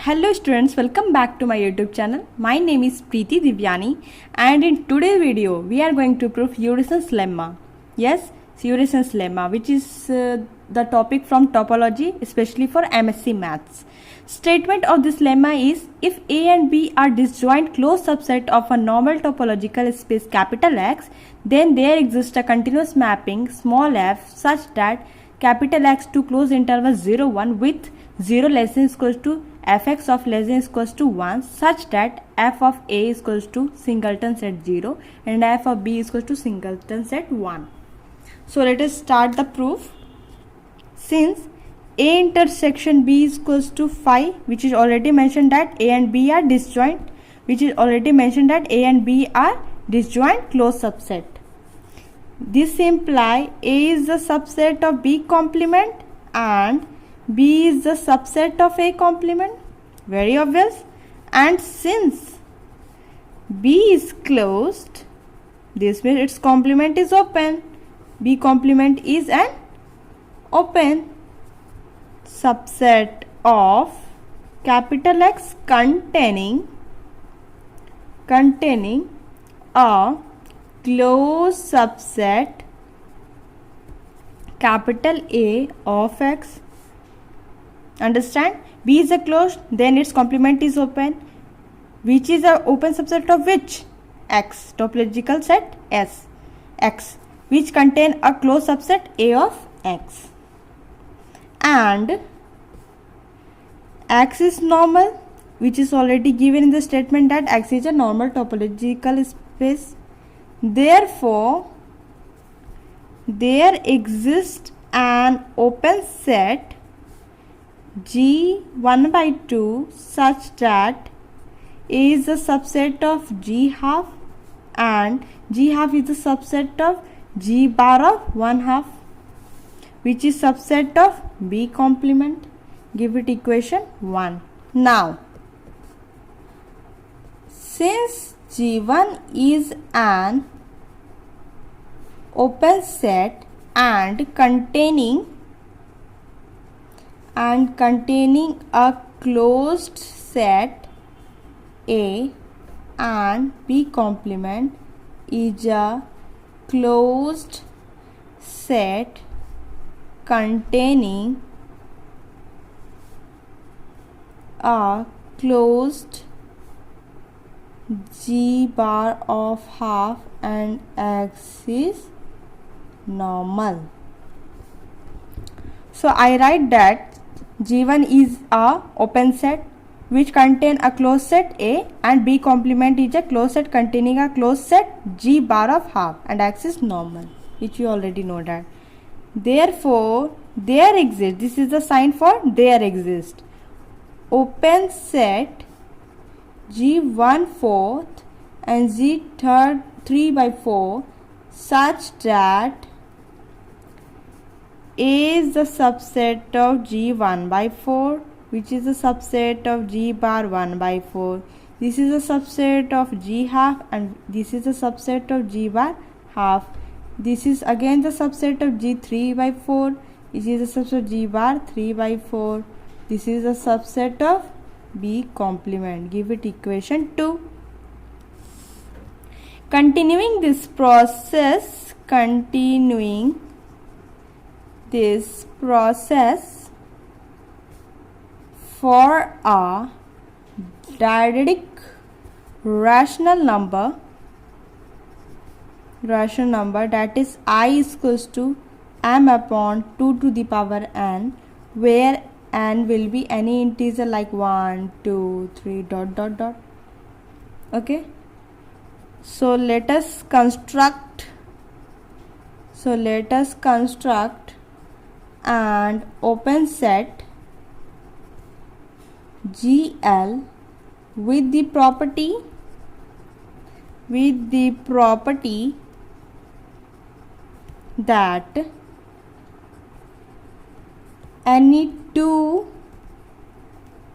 Hello students, welcome back to my YouTube channel. My name is Preeti Divyani and in today's video we are going to prove Urysohn's lemma. Yes, Urysohn's lemma, which is the topic from topology, especially for MSc Maths. Statement of this lemma is, if A and B are disjoint closed subset of a normal topological space capital X, then there exists a continuous mapping small f such that capital X to closed interval 0 1 with 0 less than equals to fx of less than equals to 1 such that f of A is equals to singleton set 0 and f of B is equals to singleton set 1. So let us start the proof. Since A intersection B is equals to phi, which is already mentioned that A and B are disjoint, closed subset. This implies A is the subset of B complement and B is the subset of A complement. Very obvious. And since B is closed, this means its complement is open. B complement is an open subset of capital X containing a closed subset capital A of X. Understand? B is a closed, then its complement is open, which is a open subset of which? X, topological set S, X, which contain a closed subset A of X. And X is normal, which is already given in the statement that X is a normal topological space. Therefore, there exists an open set G1 by 2 such that A is the subset of G half and G half is the subset of G bar of 1 half, which is subset of B complement. Give it equation 1. Now, since G1 is an open set and containing a closed set A and B complement is a closed set containing a closed G bar of half and X is normal. So I write that G1 is a open set which contain a closed set A and B complement is a closed set containing a closed set G bar of half and X is normal, which you already know that. Therefore, there exists, this is the sign for there exists, open set G1 fourth and G third 3 by 4 such that A is the subset of G1 by 4, which is a subset of G bar 1 by 4. This is a subset of G half and this is a subset of G bar half. This is again the subset of G3 by 4. This is a subset of G bar 3 by 4. This is a subset of B complement. Give it equation 2. Continuing this process for a dyadic rational number that is I is equals to m upon 2 to the power n, where n will be any integer like 1, 2, 3 dot dot dot. Okay, so let us construct an open set GL with the property that any two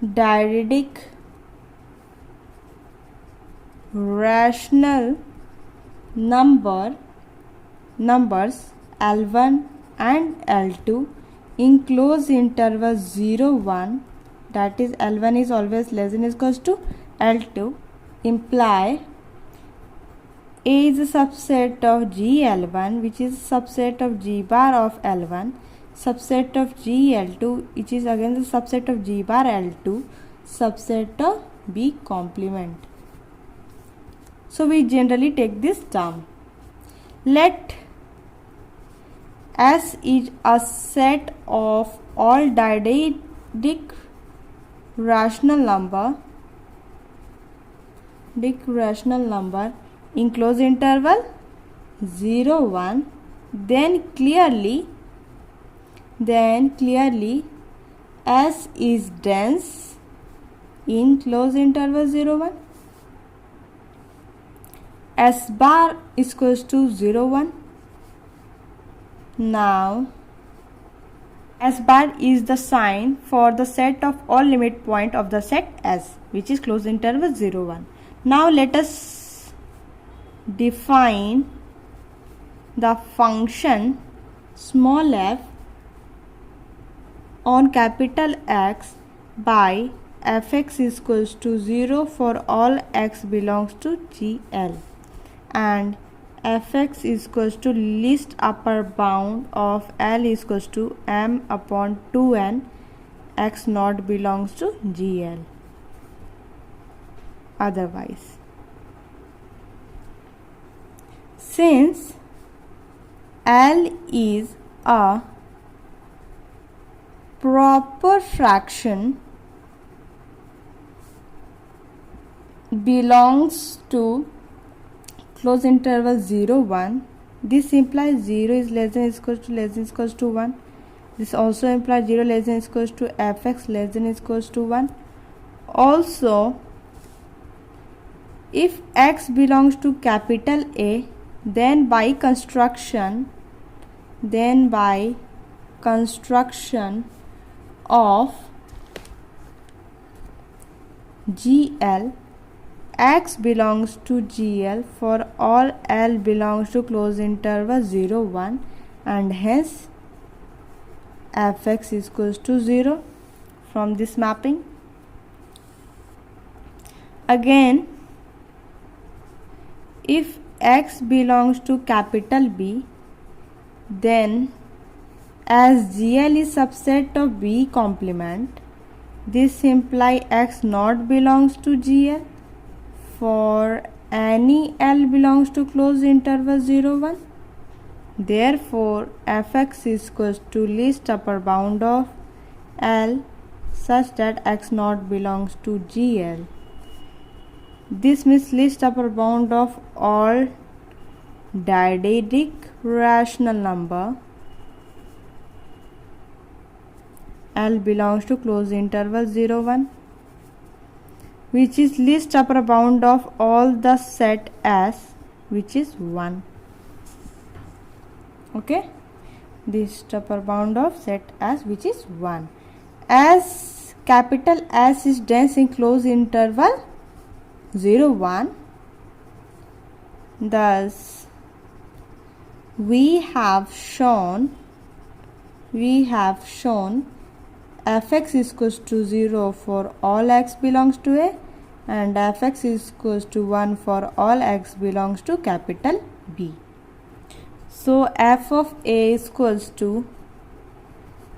dyadic rational numbers L1 and L2 in closed interval 0 1 that is L1 is always less than or equals to L2, imply A is a subset of GL1, which is a subset of G bar of L1, subset of GL2, which is again the subset of G bar L2, subset of B complement. So we generally take this term. Let S is a set of all dyadic rational number in closed interval 0, 1, then clearly S is dense in closed interval 0, 1. S bar is equals to 0, 1. Now S bar is the sign for the set of all limit point of the set S, which is closed interval 0, 1. Now let us define the function small f on capital X by fx is equals to 0 for all x belongs to GL, and fx is equals to least upper bound of L is equals to m upon 2n x naught belongs to GL. Otherwise, since L is a proper fraction belongs to close interval 0, 1, this implies 0 is less than equals to 1. This also implies 0 less than equals to fx less than equals to 1. Also, if x belongs to capital A, then by construction of GL, x belongs to GL for all L belongs to closed interval 0, 1, and hence fx is equals to 0 from this mapping. Again, if x belongs to capital B, then as GL is subset of B complement, this implies x naught belongs to GL for any L belongs to closed interval 0, 1. Therefore, fx is equals to least upper bound of L such that x naught belongs to GL. This means least upper bound of all dyadic rational number L belongs to closed interval 0, 1, which is least upper bound of all the set S, which is 1. Okay, least upper bound of set S, which is 1. As capital S is dense in closed interval 0, 1, thus we have shown fx is equals to 0 for all x belongs to A, and fx is equals to 1 for all x belongs to capital B. So f of A is equals to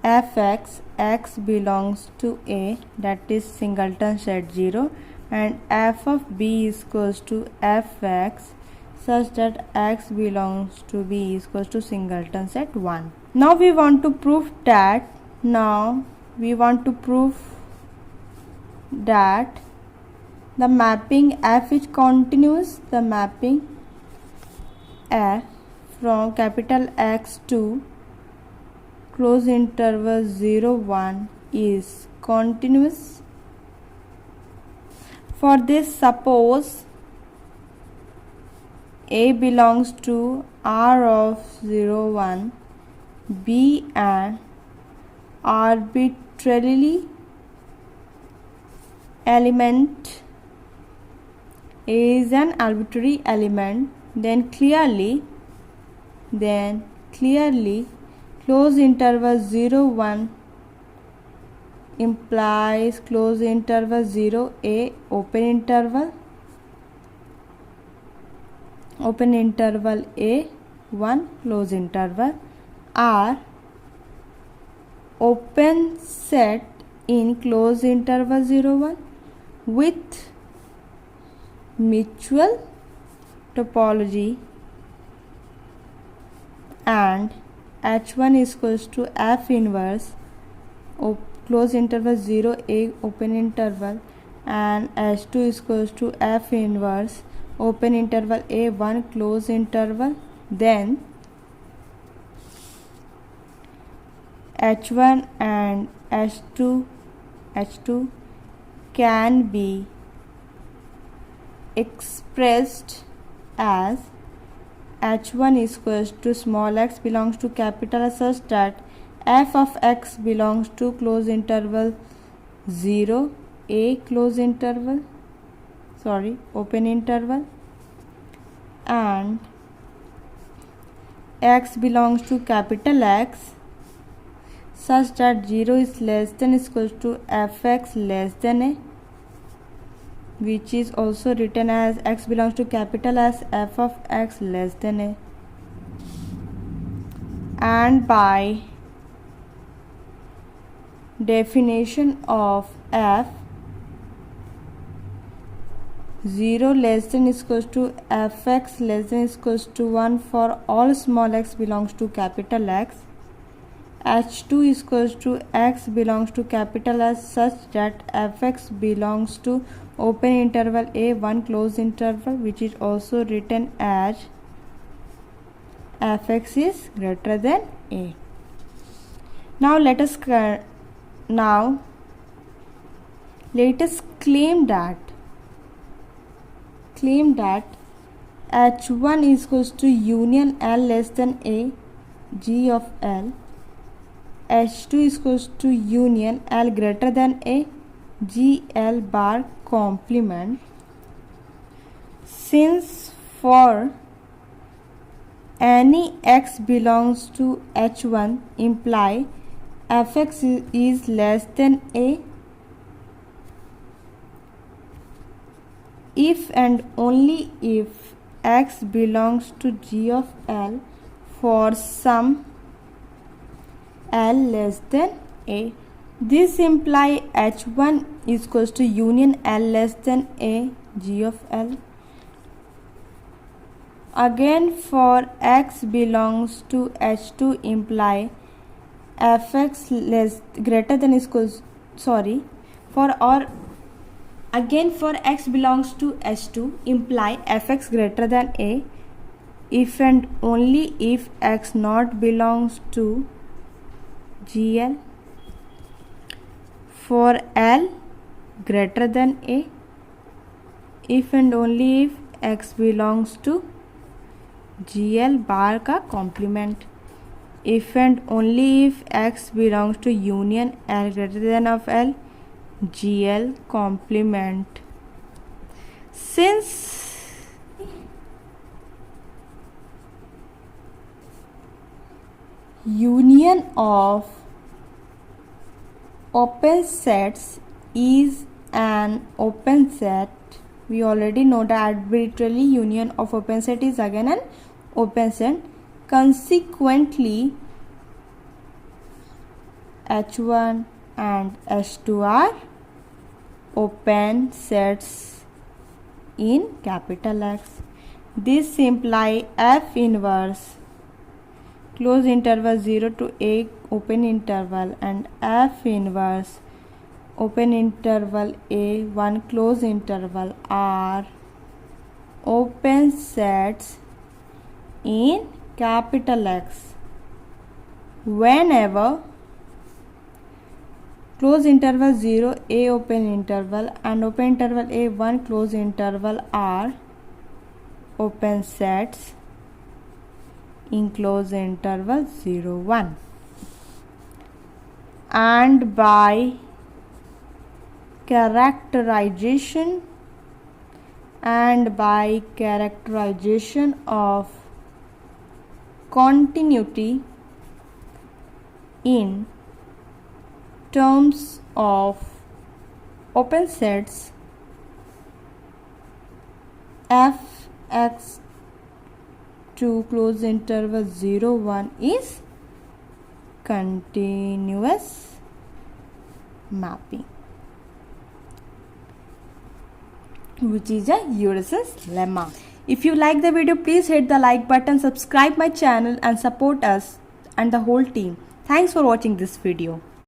fx, x belongs to A, that is singleton set 0, and f of B is equals to fx such that x belongs to B is equals to singleton set 1. Now we want to prove that the mapping f is continuous, the mapping f from capital X to close interval 0, 1 is continuous. For this, suppose A belongs to R of 0, 1, be an arbitrarily element, A is an arbitrary element, then clearly close interval 0, 1 implies close interval 0 a open interval a 1 close interval are open set in close interval 0 1 with mutual topology, and H1 is equals to F inverse close interval 0 a open interval, and H2 is equals to F inverse open interval a 1 close interval. Then H1 and H2 can be expressed as H1 is equals to small x belongs to capital S such that f of x belongs to close interval 0 a close interval open interval, and x belongs to capital X such that 0 is less than equals to fx less than a, which is also written as x belongs to capital S f of x less than a. And by definition of f, 0 less than equals to fx less than equals to 1 for all small x belongs to capital X. H2 is equals to x belongs to capital S such that fx belongs to open interval a 1 close interval, which is also written as fx is greater than a. Now let us claim that H1 is equals to union L less than a G of L, H2 is equals to union L greater than a G L bar complement. Since for any x belongs to H1 imply fx is less than a if and only if x belongs to G of L for some L less than a. This implies H1 is equals to union L less than a G of L. Again for x belongs to H2 imply fx less greater than equals again for x belongs to H2 imply fx greater than a if and only if x not belongs to GL. For L greater than a if and only if x belongs to GL bar का complement. If and only if x belongs to union L greater than of L GL complement. Since union of open sets is an open set, we already know that arbitrarily union of open set is again an open set. Consequently H1 and H2 are open sets in capital X. This implies F inverse close interval 0 to a open interval and F inverse open interval a 1 close interval are open sets in capital X whenever close interval 0 a open interval and open interval a 1 close interval are open sets in close interval 0 1. And by characterization of continuity in terms of open sets f(x) to close interval 0 1 is continuous mapping, which is a Urysohn's lemma. If you like the video, please hit the like button, subscribe my channel and support us and the whole team. Thanks for watching this video.